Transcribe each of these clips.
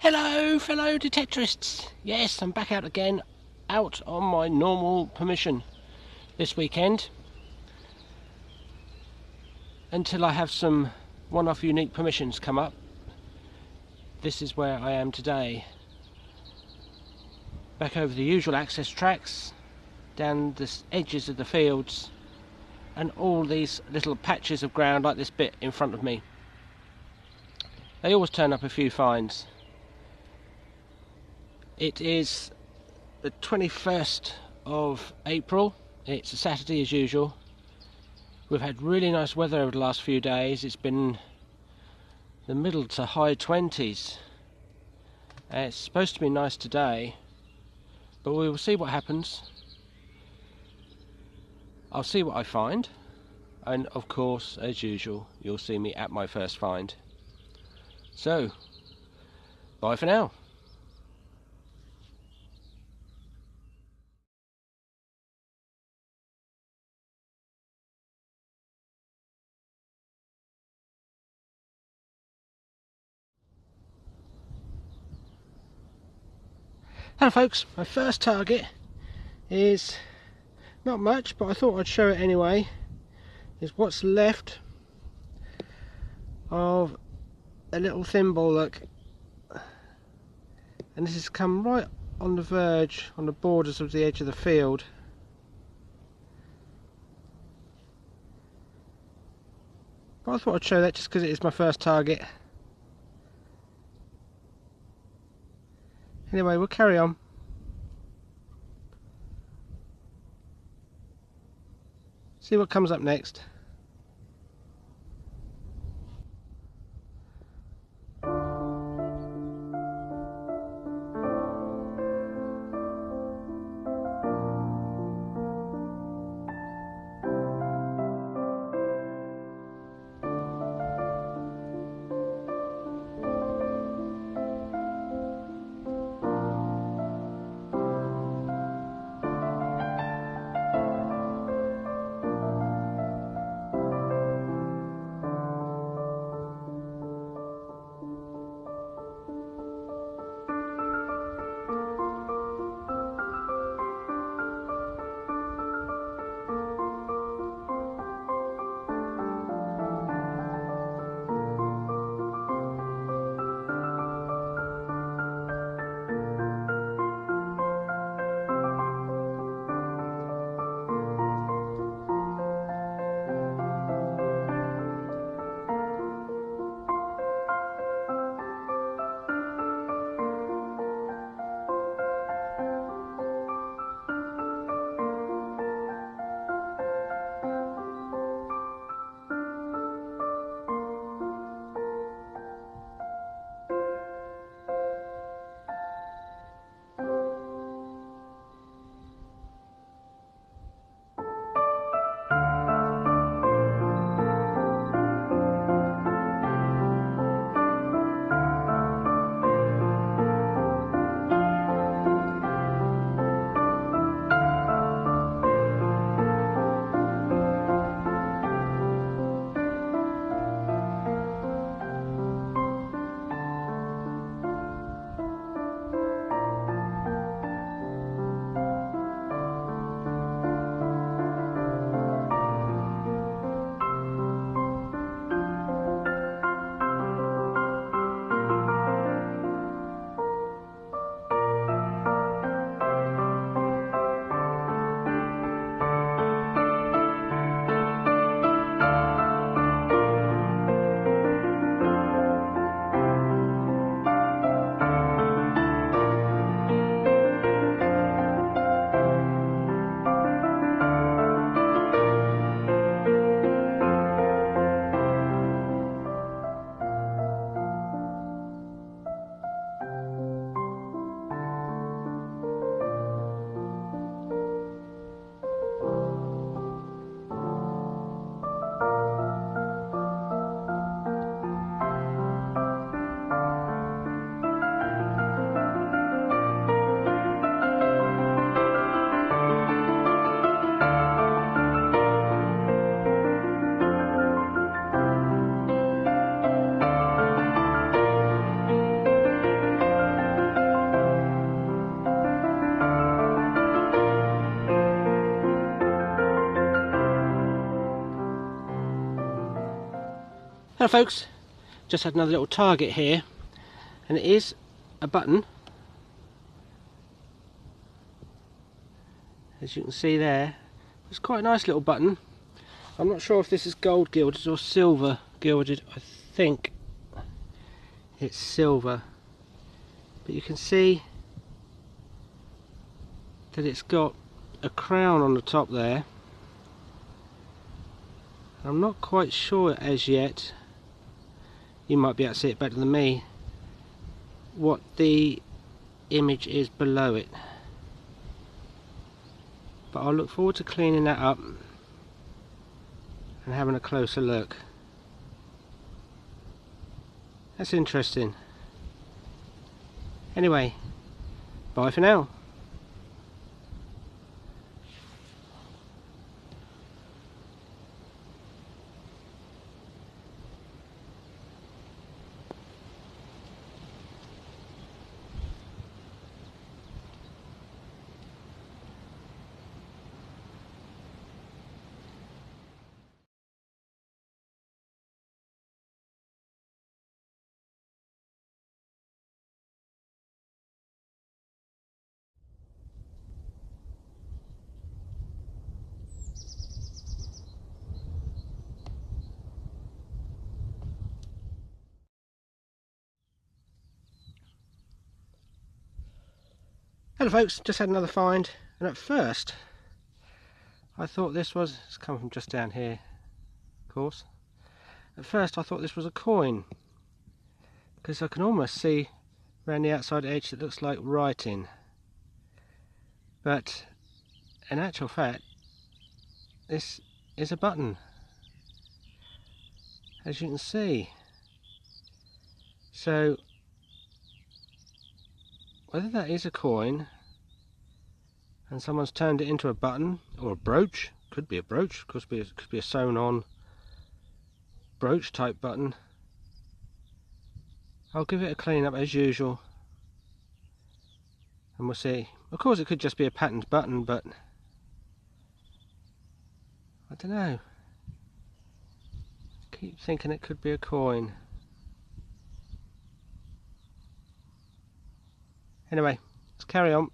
Hello, fellow detectorists. Yes, I'm back out again, out on my normal permission this weekend, until I have some one-off unique permissions come up. This is where I am today. Back over the usual access tracks, down the edges of the fields, and all these little patches of ground like this bit in front of me. They always turn up a few finds. It is the 21st of April. It's a Saturday as usual. We've had really nice weather over the last few days. It's been the middle to high 20s. It's supposed to be nice today, but we will see what happens. I'll see what I find, and of course, as usual, you'll see me at my first find. So, bye for now. Hello folks, my first target is not much, but I thought I'd show it anyway. Is what's left of a little thimble, look. And this has come right on the verge, on the borders of the edge of the field. But I thought I'd show that just because it is my first target. Anyway, we'll carry on. See what comes up next. Hello folks, just had another little target here, and it is a button, as you can see there. It's quite a nice little button. I'm not sure if this is gold gilded or silver gilded. I think it's silver, but you can see that it's got a crown on the top there. I'm not quite sure as yet, you might be able to see it better than me, what the image is below it, but I'll look forward to cleaning that up and having a closer look. That's interesting. Anyway, bye for now. Hello folks, just had another find, and at first I thought this was, it's come from just down here of course, at first I thought this was a coin, because I can almost see around the outside edge that looks like writing, but in actual fact this is a button, as you can see. So whether that is a coin and someone's turned it into a button or a brooch, could be a brooch, could be a sewn on brooch type button. I'll give it a clean up as usual and we'll see. Of course it could just be a patterned button, but I don't know. I keep thinking it could be a coin. Anyway, let's carry on.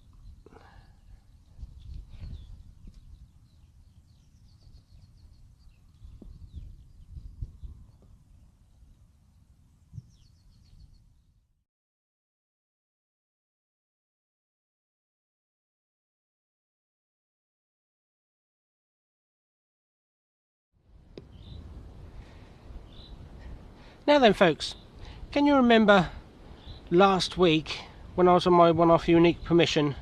Now then folks, can you remember last week when I was on my one-off unique permission,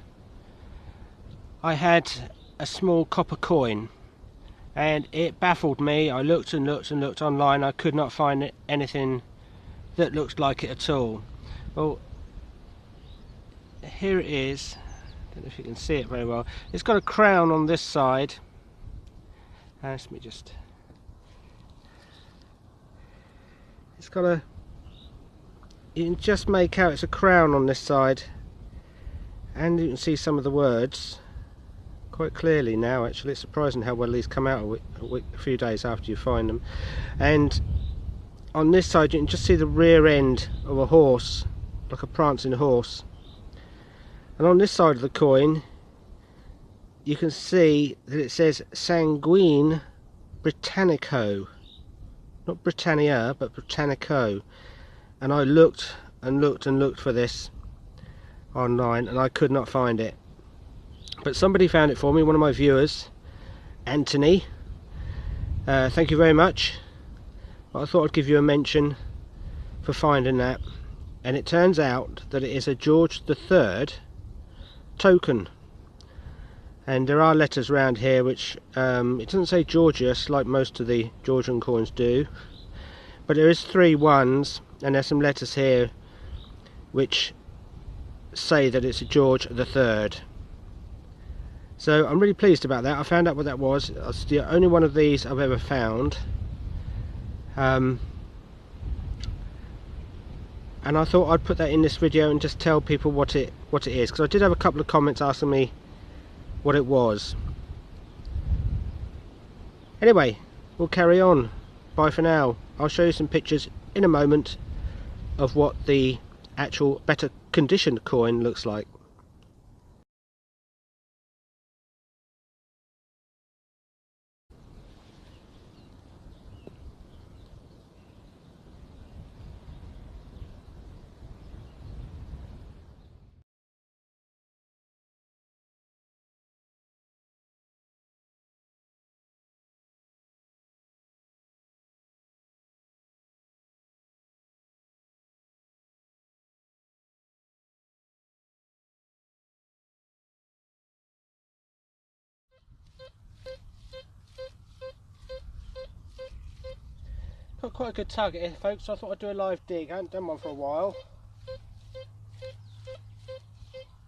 I had a small copper coin and it baffled me. I looked and looked and looked online, I could not find anything that looked like it at all. Well, here it is. I don't know if you can see it very well. It's got a crown on this side. Let me just... It's got a... You can just make out it's a crown on this side, and you can see some of the words quite clearly now. Actually, it's surprising how well these come out a few days after you find them. And on this side you can just see the rear end of a horse, like a prancing horse. And on this side of the coin you can see that it says Sanguine Britannico, not Britannia but Britannico. And I looked and looked and looked for this online and I could not find it, but somebody found it for me, one of my viewers, Anthony. Thank you very much. I thought I'd give you a mention for finding that, and it turns out that it is a George III token, and there are letters around here which it doesn't say Georgius like most of the Georgian coins do, but there is 3 ones, and there's some letters here which say that it's a George III. So I'm really pleased about that. I found out what that was. It's the only one of these I've ever found, and I thought I'd put that in this video and just tell people what it is, because I did have a couple of comments asking me what it was. Anyway, we'll carry on. bye for now. I'll show you some pictures in a moment of what the actual better conditioned coin looks like. Got quite a good target here, folks, so I thought I'd do a live dig. I haven't done one for a while.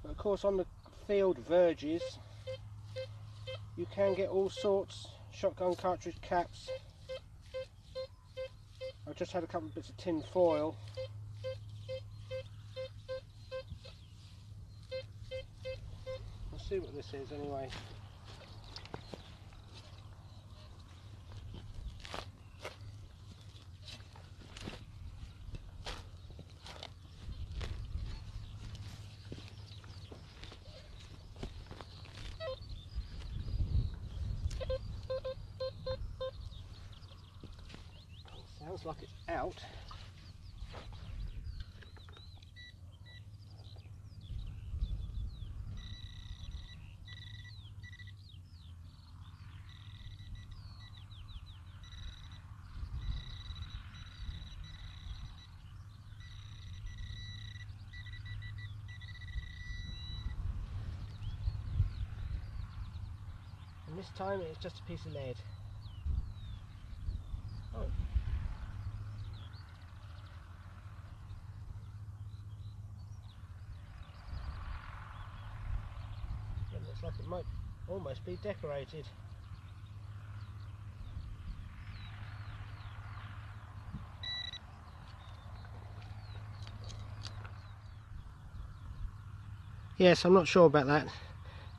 But of course on the field verges you can get all sorts, shotgun cartridge caps. I've just had a couple of bits of tin foil. Let's see what this is anyway. Sounds like it's out. And this time it's just a piece of lead. Oh. It looks like it might almost be decorated. Yes, I'm not sure about that.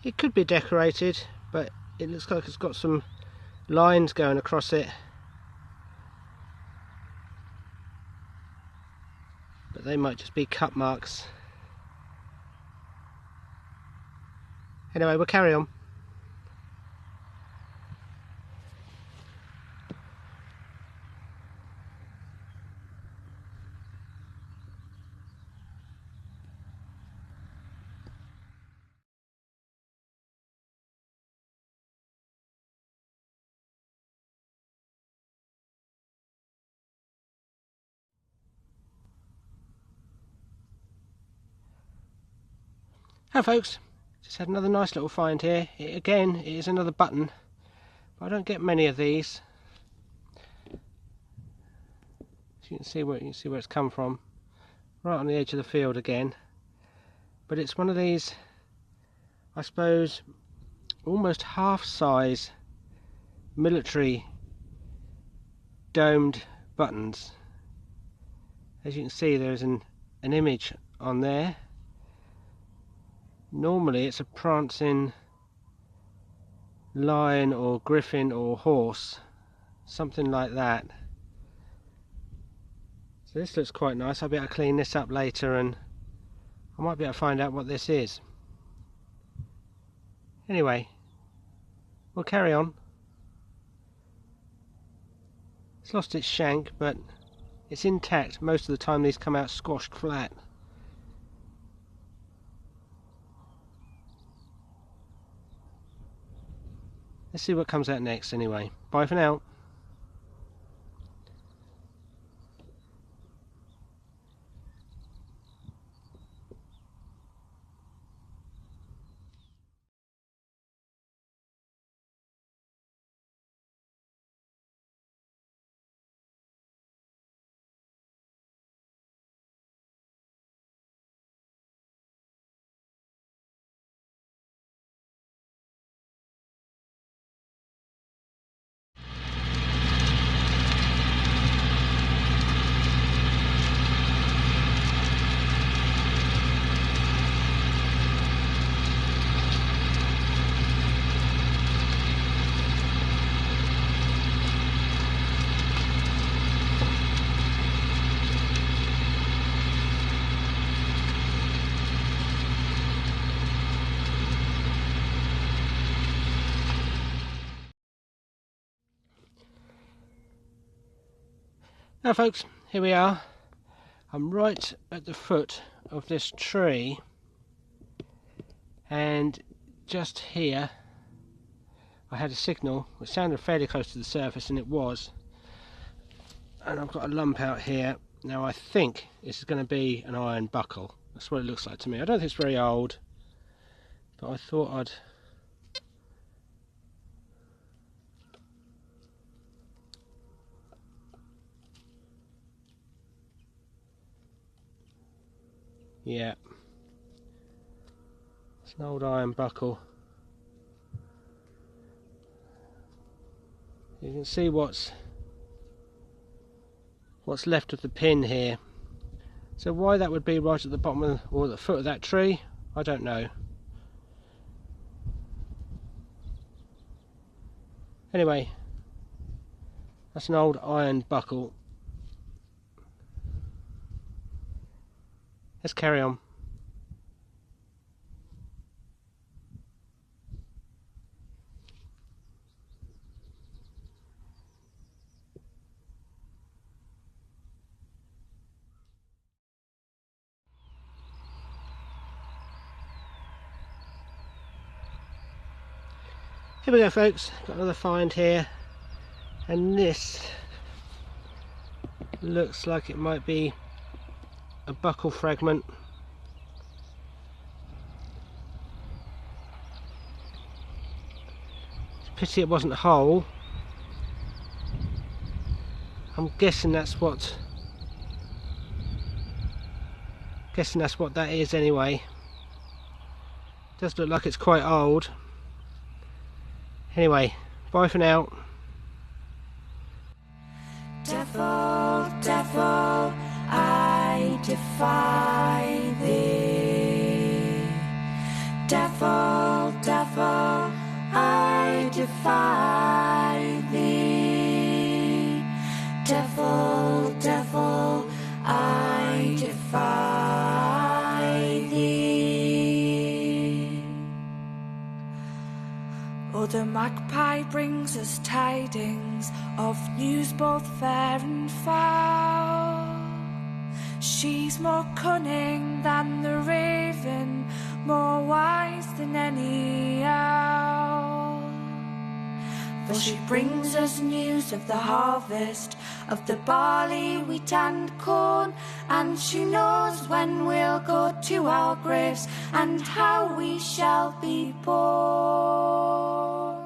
It could be decorated, but it looks like it's got some lines going across it. But they might just be cut marks. Anyway, we'll carry on. Hi folks, just had another nice little find here. Again, it is another button, but I don't get many of these. So you can see where it's come from, right on the edge of the field again. But it's one of these, I suppose, almost half-size military domed buttons. As you can see, there's an image on there. Normally it's a prancing lion or griffin or horse, something like that. So this looks quite nice. I'll be able to clean this up later and I might be able to find out what this is. Anyway, we'll carry on. It's lost its shank, but it's intact. Most of the time these come out squashed flat. Let's see what comes out next anyway. Bye for now. Now folks, here we are. I'm right at the foot of this tree, and just here I had a signal which sounded fairly close to the surface, and it was. And I've got a lump out here. Now I think this is going to be an iron buckle. That's what it looks like to me. I don't think it's very old, but I thought I'd yeah, it's an old iron buckle. You can see what's left of the pin here. So why that would be right at the bottom of, or the foot of that tree, I don't know. Anyway, that's an old iron buckle. Let's carry on. Here we go folks, got another find here, and this looks like it might be a buckle fragment. It's a pity it wasn't whole. I'm guessing that's what that is anyway. Does look like it's quite old. Anyway, bye for now. Devil, devil, I defy thee. Devil, devil, I defy thee. Devil, devil, I defy thee. Oh, the magpie brings us tidings of news both fair and foul. She's more cunning than the raven, more wise than any owl. For she brings us news of the harvest, of the barley, wheat and corn, and she knows when we'll go to our graves and how we shall be born.